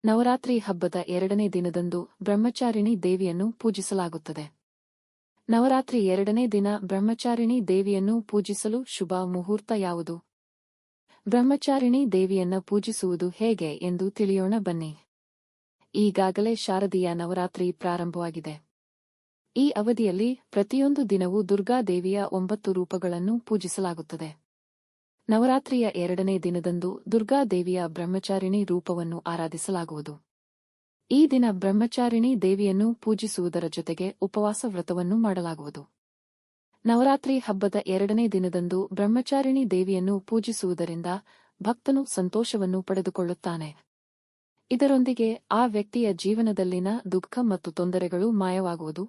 ನವರಾತ್ರಿ ಹಬ್ಬದ 2ನೇ ದಿನದಂದು ಬ್ರಹ್ಮಚಾರಿಣಿ ದೇವಿಯನ್ನು ಪೂಜಿಸಲಾಗುತ್ತದೆ. ನವರಾತ್ರಿ 2ನೇ ದಿನ ಬ್ರಹ್ಮಚಾರಿಣಿ ದೇವಿಯನ್ನು ಪೂಜಿಸಲು ಶುಭ ಮುಹೂರ್ತ ಯಾವುದು? ಬ್ರಹ್ಮಚಾರಿಣಿ ದೇವಿಯನ್ನ ಪೂಜಿಸುವುದು ಹೇಗೆ ಎಂದು ತಿಳಿಯೋಣ ಬನ್ನಿ. ಈಗಾಗಲೇ ಶಾರದೀಯ ನವರಾತ್ರಿ ಪ್ರಾರಂಭವಾಗಿದೆ. ಈ ಅವಧಿಯಲ್ಲಿ ಪ್ರತಿಯೊಂದು ದಿನವೂ ದುರ್ಗಾದೇವಿಯ 9 ರೂಪಗಳನ್ನು ಪೂಜಿಸಲಾಗುತ್ತದೆ. ನವರಾತ್ರಿಯ 2ನೇ ದಿನದಂದು ದುರ್ಗಾದೇವಿಯ ಬ್ರಹ್ಮಚಾರಿಣಿ ರೂಪವನ್ನು ಆರಾಧಿಸಲಾಗುವುದು. ಈ ದಿನ ಬ್ರಹ್ಮಚಾರಿಣಿ ದೇವಿಯನ್ನು ಪೂಜಿಸುವುದರ ಜೊತೆಗೆ ಉಪವಾಸ ವ್ರತವನ್ನು ಮಾಡಲಾಗುವುದು. ನವರಾತ್ರಿ ಹಬ್ಬದ 2ನೇ ದಿನದಂದು ಬ್ರಹ್ಮಚಾರಿಣಿ ದೇವಿಯನ್ನು ಪೂಜಿಸುವುದರಿಂದ ಭಕ್ತನು ಸಂತೋಷವನ್ನು ಪಡೆದುಕೊಳ್ಳುತ್ತಾನೆ. ಇದರೊಂದಿಗೆ ಆ ವ್ಯಕ್ತಿಯ ಜೀವನದಲ್ಲಿನ ದುಃಖ ಮತ್ತು ತೊಂದರೆಗಳು ಮಾಯವಾಗುವುದು.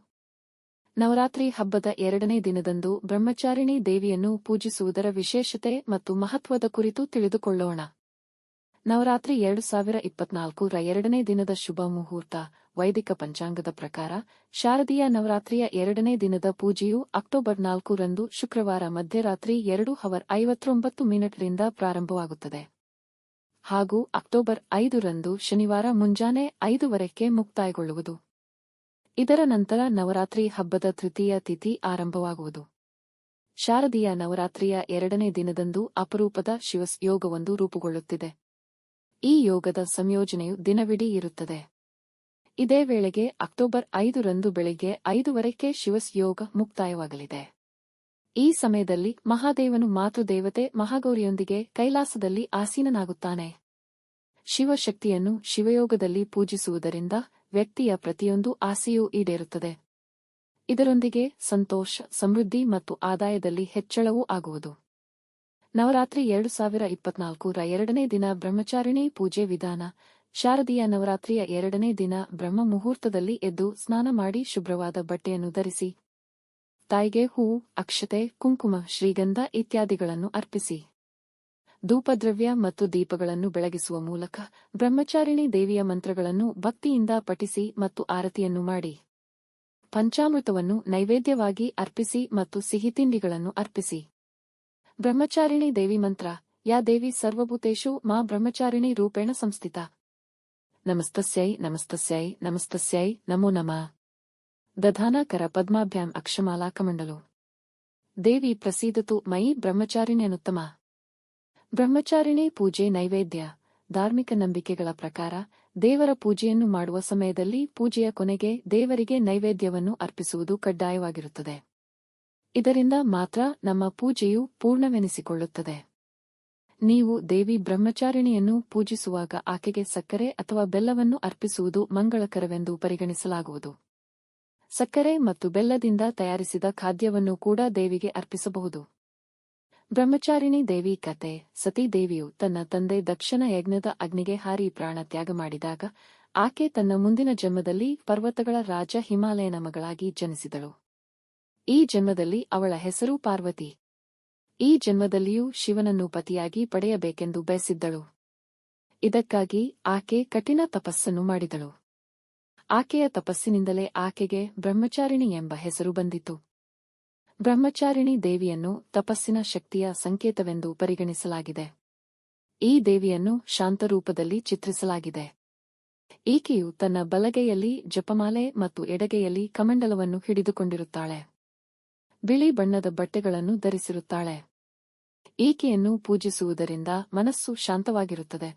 ನವರಾತ್ರಿ ಹಬ್ಬದ 2ನೇ ದಿನದಂದು ಬ್ರಹ್ಮಚಾರಿಣಿ ದೇವಿಯನ್ನು ಪೂಜಿಸುವುದರ ವಿಶೇಷತೆ ಮತ್ತು ಮಹತ್ವದ ಕುರಿತು ತಿಳಿದುಕೊಳ್ಳೋಣ. ನವರಾತ್ರಿ 2024ರ 2ನೇ ದಿನದ ಶುಭ ಮುಹೂರ್ತ. ವೈದಿಕ ಪಂಚಾಂಗದ ಪ್ರಕಾರ ಶಾರದೀಯ ನವರಾತ್ರಿಯ 2ನೇ ದಿನದ ಪೂಜೆಯು ಅಕ್ಟೋಬರ್ 4ರಂದು ಶುಕ್ರವಾರ ಮಧ್ಯರಾತ್ರಿ 2:59 ರಿಂದ ಪ್ರಾರಂಭವಾಗುತ್ತದೆ ಹಾಗೂ ಅಕ್ಟೋಬರ್ 5ರಂದು ಶನಿವಾರ ಮುಂಜಾನೆ 5:00 ಮುಕ್ತಾಯಗೊಳ್ಳುವುದು. ಇದರ ನಂತರ ನವರಾತ್ರಿ ಹಬ್ಬದ ತೃತೀಯ ತಿಥಿ ಆರಂಭವಾಗುವುದು. ಶಾರದೀಯ ನವರಾತ್ರಿಯ 2ನೇ ದಿನದಂದು ಅಪರೂಪದ ಶಿವಸ್ ಯೋಗವೊಂದು ರೂಪುಗೊಳ್ಳುತ್ತಿದೆ. ಈ ಯೋಗದ ಸಂಯೋಜನೆಯು ದಿನವಿಡೀ ಇರುತ್ತದೆ. ಇದೇ ವೇಳೆಗೆ ಅಕ್ಟೋಬರ್ 5ರಂದು ಬೆಳಿಗ್ಗೆ 5:00 ಶಿವಸ್ ಯೋಗ ಮುಕ್ತಾಯವಾಗಲಿದೆ. ಈ ಸಮಯದಲ್ಲಿ ಮಹಾದೇವನು ಮಾತೃದೇವತೆ ಮಹಾಗೌರಿಯೊಂದಿಗೆ ಕೈಲಾಸದಲ್ಲಿ ಆಸೀನನಾಗುತ್ತಾನೆ. ಶಿವಶಕ್ತಿಯನ್ನು ಶಿವಯೋಗದಲ್ಲಿ ಪೂಜಿಸುವುದರಿಂದ ವ್ಯಕ್ತಿಯ ಪ್ರತಿಯೊಂದು ಆಸೆಯೂ ಈಡೇರುತ್ತದೆ. ಇದರೊಂದಿಗೆ ಸಂತೋಷ, ಸಮೃದ್ಧಿ ಮತ್ತು ಆದಾಯದಲ್ಲಿ ಹೆಚ್ಚಳವೂ ಆಗುವುದು. ನವರಾತ್ರಿ 2024ರ 2ನೇ ದಿನ ಬ್ರಹ್ಮಚಾರಿಣಿ ಪೂಜೆ ವಿಧಾನ. ಶಾರದೀಯ ನವರಾತ್ರಿಯ 2ನೇ ದಿನ ಬ್ರಹ್ಮ ಮುಹೂರ್ತದಲ್ಲಿ ಎದ್ದು ಸ್ನಾನ ಮಾಡಿ ಶುಭ್ರವಾದ ಬಟ್ಟೆಯನ್ನು ಧರಿಸಿ ತಾಯಿಗೆ ಹೂವು, ಅಕ್ಷತೆ, ಕುಂಕುಮ, ಶ್ರೀಗಂಧ ಇತ್ಯಾದಿಗಳನ್ನು ಅರ್ಪಿಸಿ ಧೂಪದ್ರವ್ಯ ಮತ್ತು ದೀಪಗಳನ್ನು ಬೆಳಗಿಸುವ ಮೂಲಕ ಬ್ರಹ್ಮಚಾರಿಣಿ ದೇವಿಯ ಮಂತ್ರಗಳನ್ನು ಭಕ್ತಿಯಿಂದ ಪಠಿಸಿ ಮತ್ತು ಆರತಿಯನ್ನು ಮಾಡಿ ಪಂಚಾಮೃತವನ್ನು ನೈವೇದ್ಯವಾಗಿ ಅರ್ಪಿಸಿ ಮತ್ತು ಸಿಹಿತಿಂಡಿಗಳನ್ನು ಅರ್ಪಿಸಿ. ಬ್ರಹ್ಮಚಾರಿಣಿ ದೇವಿ ಮಂತ್ರ. ಯಾ ದೇವಿ ಸರ್ವಭೂತೇಷು ಮಾ ಬ್ರಹ್ಮಚಾರಿಣಿ ರೂಪೇಣ ಸಂಸ್ಥಿತ. ನಮಸ್ತಸ್ಯೈ ನಮಸ್ತಸ್ಯೈ ನಮಸ್ತಸ್ಯೈ ನಮೋ ನಮಃ. ದಧಾನಾಕರ ಪದ್ಮಾಭ್ಯಾಂ ಅಕ್ಷಮಾಲಾ ಕಮಂಡಲು. ದೇವಿ ಪ್ರಸೀದತು ಮಯಿ ಬ್ರಹ್ಮಚಾರಿಣ್ಯನುತ್ತಮ. ಬ್ರಹ್ಮಚಾರಿಣಿ ಪೂಜೆ ನೈವೇದ್ಯ. ಧಾರ್ಮಿಕ ನಂಬಿಕೆಗಳ ಪ್ರಕಾರ ದೇವರ ಪೂಜೆಯನ್ನು ಮಾಡುವ ಸಮಯದಲ್ಲಿ ಪೂಜೆಯ ಕೊನೆಗೆ ದೇವರಿಗೆ ನೈವೇದ್ಯವನ್ನು ಅರ್ಪಿಸುವುದು ಕಡ್ಡಾಯವಾಗಿರುತ್ತದೆ. ಇದರಿಂದ ಮಾತ್ರ ನಮ್ಮ ಪೂಜೆಯು ಪೂರ್ಣವೆನಿಸಿಕೊಳ್ಳುತ್ತದೆ. ನೀವು ದೇವಿ ಬ್ರಹ್ಮಚಾರಿಣಿಯನ್ನು ಪೂಜಿಸುವಾಗ ಆಕೆಗೆ ಸಕ್ಕರೆ ಅಥವಾ ಬೆಲ್ಲವನ್ನು ಅರ್ಪಿಸುವುದು ಮಂಗಳಕರವೆಂದು ಪರಿಗಣಿಸಲಾಗುವುದು. ಸಕ್ಕರೆ ಮತ್ತು ಬೆಲ್ಲದಿಂದ ತಯಾರಿಸಿದ ಖಾದ್ಯವನ್ನು ಕೂಡ ದೇವಿಗೆ ಅರ್ಪಿಸಬಹುದು. ಬ್ರಹ್ಮಚಾರಿಣಿ ದೇವಿ ಕತೆ. ಸತೀ ದೇವಿಯು ತನ್ನ ತಂದೆ ದಕ್ಷನ ಯಜ್ಞದ ಅಗ್ನಿಗೆ ಹಾರಿ ಪ್ರಾಣ ತ್ಯಾಗ ಮಾಡಿದಾಗ ಆಕೆ ತನ್ನ ಮುಂದಿನ ಜನ್ಮದಲ್ಲಿ ಪರ್ವತಗಳ ರಾಜ ಹಿಮಾಲಯನ ಮಗಳಾಗಿ ಜನಿಸಿದಳು. ಈ ಜನ್ಮದಲ್ಲಿ ಅವಳ ಹೆಸರು ಪಾರ್ವತಿ. ಈ ಜನ್ಮದಲ್ಲಿಯೂ ಶಿವನನ್ನು ಪತಿಯಾಗಿ ಪಡೆಯಬೇಕೆಂದು ಬಯಸಿದ್ದಳು. ಇದಕ್ಕಾಗಿ ಆಕೆ ಕಠಿಣ ತಪಸ್ಸನ್ನು ಮಾಡಿದಳು. ಆಕೆಯ ತಪಸ್ಸಿನಿಂದಲೇ ಆಕೆಗೆ ಬ್ರಹ್ಮಚಾರಿಣಿ ಎಂಬ ಹೆಸರು ಬಂದಿತು. ಬ್ರಹ್ಮಚಾರಿಣಿ ದೇವಿಯನ್ನು ತಪಸ್ಸಿನ ಶಕ್ತಿಯ ಸಂಕೇತವೆಂದು ಪರಿಗಣಿಸಲಾಗಿದೆ. ಈ ದೇವಿಯನ್ನು ಶಾಂತರೂಪದಲ್ಲಿ ಚಿತ್ರಿಸಲಾಗಿದೆ. ಈಕೆಯು ತನ್ನ ಬಲಗೈಯಲ್ಲಿ ಜಪಮಾಲೆ ಮತ್ತು ಎಡಗೈಯಲ್ಲಿ ಕಮಂಡಲವನ್ನು ಹಿಡಿದುಕೊಂಡಿರುತ್ತಾಳೆ. ಬಿಳಿ ಬಣ್ಣದ ಬಟ್ಟೆಗಳನ್ನು ಧರಿಸಿರುತ್ತಾಳೆ. ಈಕೆಯನ್ನು ಪೂಜಿಸುವುದರಿಂದ ಮನಸ್ಸು ಶಾಂತವಾಗಿರುತ್ತದೆ.